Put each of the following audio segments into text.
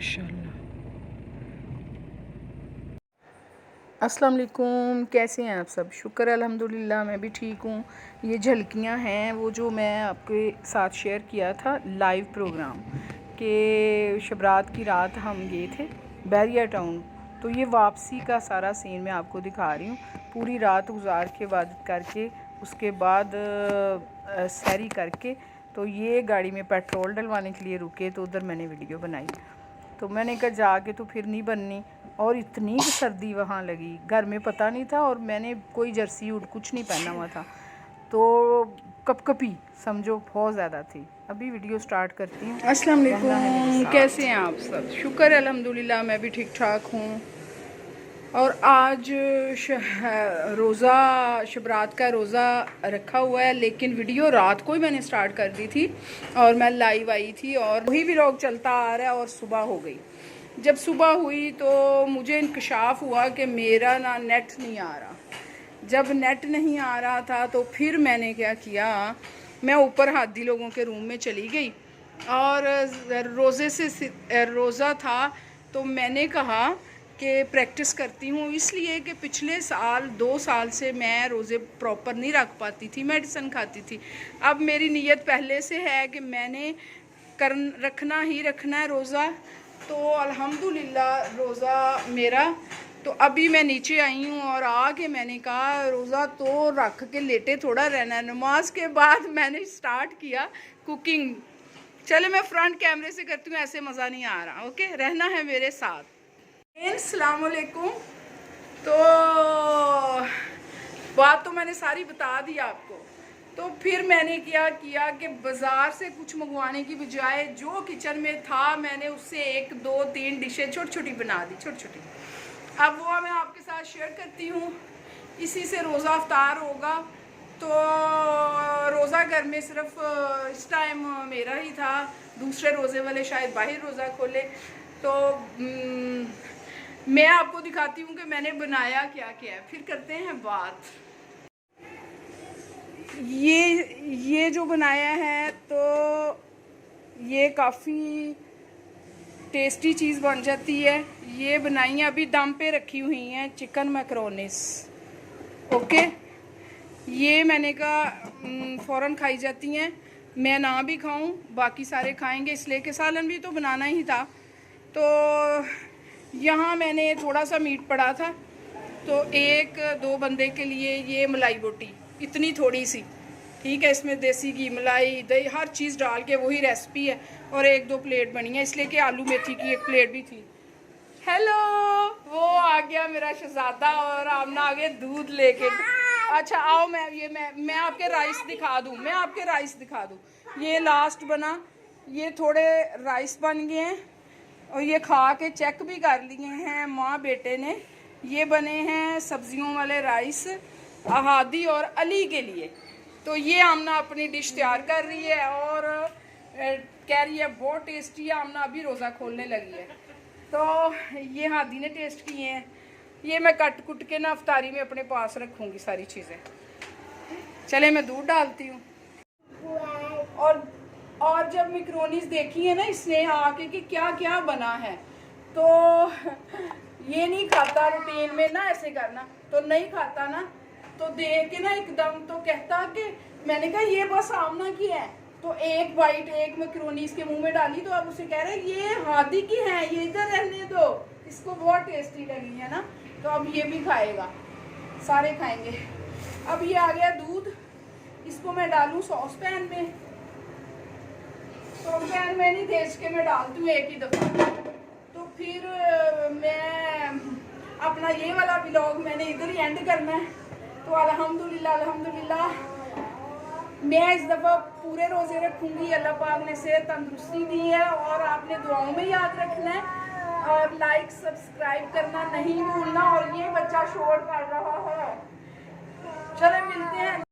माशाल्लाह। अस्सलाम वालेकुम, कैसे हैं आप सब? शुक्र है अल्हम्दुलिल्लाह, मैं भी ठीक हूँ। ये झलकियाँ हैं वो जो मैं आपके साथ शेयर किया था लाइव प्रोग्राम कि शबरात की रात हम गए थे बैरिया टाउन। तो ये वापसी का सारा सीन मैं आपको दिखा रही हूँ। पूरी रात गुजार के इबादत करके उसके बाद सैरी करके तो ये गाड़ी में पेट्रोल डलवाने के लिए रुके, तो उधर मैंने वीडियो बनाई। तो मैंने कहा जाके तो फिर नहीं बननी, और इतनी सर्दी वहाँ लगी, घर में पता नहीं था, और मैंने कोई जर्सी उड़ कुछ नहीं पहना हुआ था, तो कपकपी समझो बहुत ज़्यादा थी। अभी वीडियो स्टार्ट करती हूँ। अस्सलाम वालेकुम, कैसे हैं आप सब? शुक्र है अल्हम्दुलिल्लाह, मैं भी ठीक ठाक हूँ। और आज रोज़ा शबरात का रोज़ा रखा हुआ है, लेकिन वीडियो रात को ही मैंने स्टार्ट कर दी थी और मैं लाइव आई थी और वही व्लॉग चलता आ रहा है। और सुबह हो गई। जब सुबह हुई तो मुझे इंकशाफ हुआ कि मेरा ना नेट नहीं आ रहा। जब नेट नहीं आ रहा था तो फिर मैंने क्या किया, मैं ऊपर हादी लोगों के रूम में चली गई और रोज़ा था तो मैंने कहा कि प्रैक्टिस करती हूँ, इसलिए कि पिछले साल 2 साल से मैं रोज़े प्रॉपर नहीं रख पाती थी, मेडिसिन खाती थी। अब मेरी नीयत पहले से है कि मैंने रखना ही रखना है रोज़ा। तो अल्हम्दुलिल्लाह रोज़ा मेरा, तो अभी मैं नीचे आई हूँ और आके मैंने कहा रोज़ा तो रख के लेटे थोड़ा रहना है। नमाज के बाद मैंने स्टार्ट किया कुकिंग। चले मैं फ्रंट कैमरे से करती हूँ, ऐसे मज़ा नहीं आ रहा। ओके, रहना है मेरे साथ। अस्सलाम वालेकुम। तो बात तो मैंने सारी बता दी आपको। तो फिर मैंने क्या किया कि बाज़ार से कुछ मंगवाने की बजाय जो किचन में था मैंने उससे 1 2 3 डिशें छोटी छोटी बना दी, छोटी छोटी। अब वो मैं आपके साथ शेयर करती हूँ। इसी से रोज़ा अफ्तार होगा। तो रोज़ा घर में सिर्फ इस टाइम मेरा ही था, दूसरे रोज़े वाले शायद बाहर रोज़ा खोले। तो मैं आपको दिखाती हूँ कि मैंने बनाया क्या क्या है, फिर करते हैं बात। ये जो बनाया है तो ये काफ़ी टेस्टी चीज़ बन जाती है। ये बनाई है, अभी दम पे रखी हुई हैं चिकन मैकरोनिस। ओके, ये मैंने कहा फ़ौरन खाई जाती हैं, मैं ना भी खाऊं बाकी सारे खाएंगे, इसलिए कि सालन भी तो बनाना ही था। तो यहाँ मैंने थोड़ा सा मीट पड़ा था, तो 1 2 बंदे के लिए ये मलाई बोटी इतनी थोड़ी सी, ठीक है। इसमें देसी घी, मलाई, दही, हर चीज़ डाल के वही रेसिपी है। और 1 2 प्लेट बनी है, इसलिए कि आलू मेथी की 1 प्लेट भी थी। हेलो, वो आ गया मेरा शहजादा और आमना आ गए दूध लेके। अच्छा आओ, मैं आपके राइस दिखा दूँ, मैं आपके राइस दिखा दूँ। ये लास्ट बना, ये थोड़े राइस बन गए हैं और ये खा के चेक भी कर लिए हैं माँ बेटे ने। ये बने हैं सब्जियों वाले राइस अहादी और अली के लिए। तो ये आमना अपनी डिश तैयार कर रही है और कह रही है बहुत टेस्टी है। आमना अभी रोज़ा खोलने लगी है। तो ये हादी ने टेस्ट किए हैं। ये मैं कट कुट के ना अफ्तारी में अपने पास रखूँगी सारी चीज़ें। चले मैं दूध डालती हूँ। और जब मैक्रोनीज देखी है ना इसने आके कि क्या क्या बना है, तो ये नहीं खाता रूटीन में ना ऐसे करना, तो नहीं खाता ना, तो देख के ना एकदम तो कहता कि मैंने कहा ये बस आमना की है। तो 1 बाइट 1 मैक्रोनी इसके मुंह में डाली, तो अब उसे कह रहे ये हादी की है, ये इधर रहने दो, इसको बहुत टेस्टी लगी है ना। तो अब ये भी खाएगा, सारे खाएंगे। अब ये आ गया दूध, इसको मैं डालूँ सॉस पैन में। तो पैन में नहीं देश के मैं डालती हूँ एक ही दफ़ा। तो फिर मैं अपना ये वाला व्लॉग मैंने इधर ही एंड करना है। तो अल्हम्दुलिल्लाह मैं इस दफ़ा पूरे रोज़े रखूँगी। अल्लाह पाक ने सेहत तंदुरुस्ती दी है और आपने दुआओं में याद रखना है और लाइक सब्सक्राइब करना नहीं भूलना। और ये बच्चा शोर कर रहा है। चले मिलते हैं।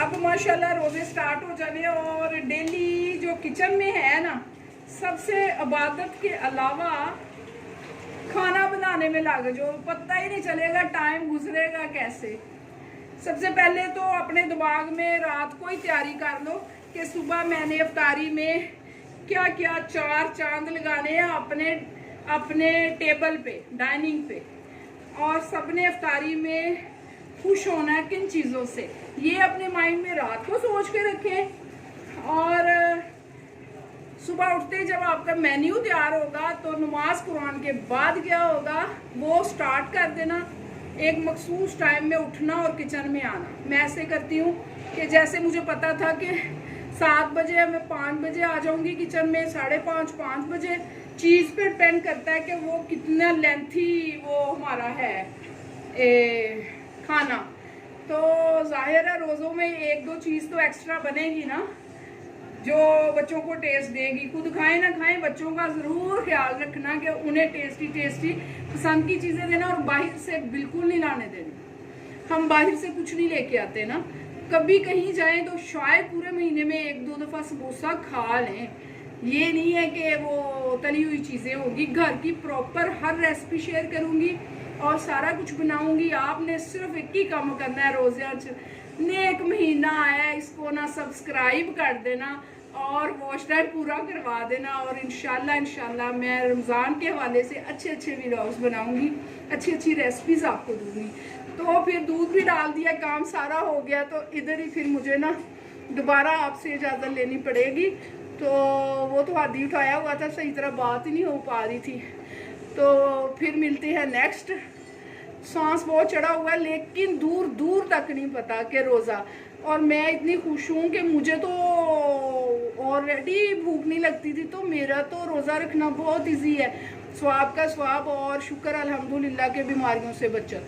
अब माशाल्लाह रोज़े स्टार्ट हो जाने और डेली जो किचन में है ना, सबसे इबादत के अलावा खाना बनाने में लग जो पता ही नहीं चलेगा टाइम गुजरेगा कैसे। सबसे पहले तो अपने दिमाग में रात को ही तैयारी कर लो कि सुबह मैंने इफ्तारी में क्या क्या चार चांद लगाने हैं अपने अपने टेबल पे, डाइनिंग पे, और सबने इफ्तारी में खुश होना है किन चीज़ों से, ये अपने माइंड में रात को सोच के रखें। और सुबह उठते जब आपका मेन्यू तैयार होगा तो नमाज कुरान के बाद क्या होगा वो स्टार्ट कर देना। एक मखसूस टाइम में उठना और किचन में आना। मैं ऐसे करती हूँ कि जैसे मुझे पता था कि 7 बजे मैं 5 बजे आ जाऊँगी किचन में, 5:30 5 बजे, चीज़ पे डिपेंड करता है कि वो कितना लेंथी वो हमारा है खाना। तो जाहिर है रोज़ों में 1-2 चीज़ तो एक्स्ट्रा बनेगी ना जो बच्चों को टेस्ट देगी। खुद खाएं ना खाएं, बच्चों का ज़रूर ख्याल रखना कि उन्हें टेस्टी टेस्टी पसंद की चीज़ें देना और बाहर से बिल्कुल नहीं लाने देना। हम बाहर से कुछ नहीं लेके आते ना, कभी कहीं जाएं तो शायद पूरे महीने में 1-2 दफ़ा समोसा खा लें। ये नहीं है कि वो तली हुई चीज़ें होगी। घर की प्रॉपर हर रेसिपी शेयर करूँगी और सारा कुछ बनाऊँगी। आपने सिर्फ एक ही काम करना है, रोज़े नेक महीना आया, इसको ना सब्सक्राइब कर देना और वॉच टाइम पूरा करवा देना। और इंशाल्लाह मैं रमज़ान के हवाले से अच्छे अच्छे वीडियोस बनाऊंगी, अच्छी अच्छी रेसिपीज़ आपको दूंगी। तो फिर दूध भी डाल दिया, काम सारा हो गया, तो इधर ही फिर मुझे ना दोबारा आपसे इजाज़त लेनी पड़ेगी। तो वो तो हाथ ही उठाया हुआ था, सही तरह बात ही नहीं हो पा रही थी। तो फिर मिलते हैं नेक्स्ट। सांस बहुत चढ़ा हुआ है लेकिन दूर दूर तक नहीं पता कि रोज़ा, और मैं इतनी खुश हूँ कि मुझे तो ऑलरेडी भूख नहीं लगती थी। तो मेरा तो रोज़ा रखना बहुत इजी है, स्वाब का स्वाब और शुक्र अल्हम्दुलिल्लाह के बीमारियों से बचत।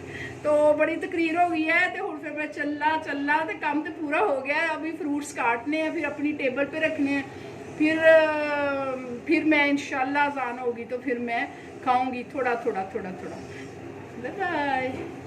तो बड़ी तकरीर हो गई है तो फिर मैं चलना तो काम तो पूरा हो गया है। अभी फ्रूट्स काटने हैं, फिर अपनी टेबल पे रखने हैं, फिर मैं इंशाल्लाह अज़ान होगी तो फिर मैं खाऊंगी थोड़ा थोड़ा। Bye bye.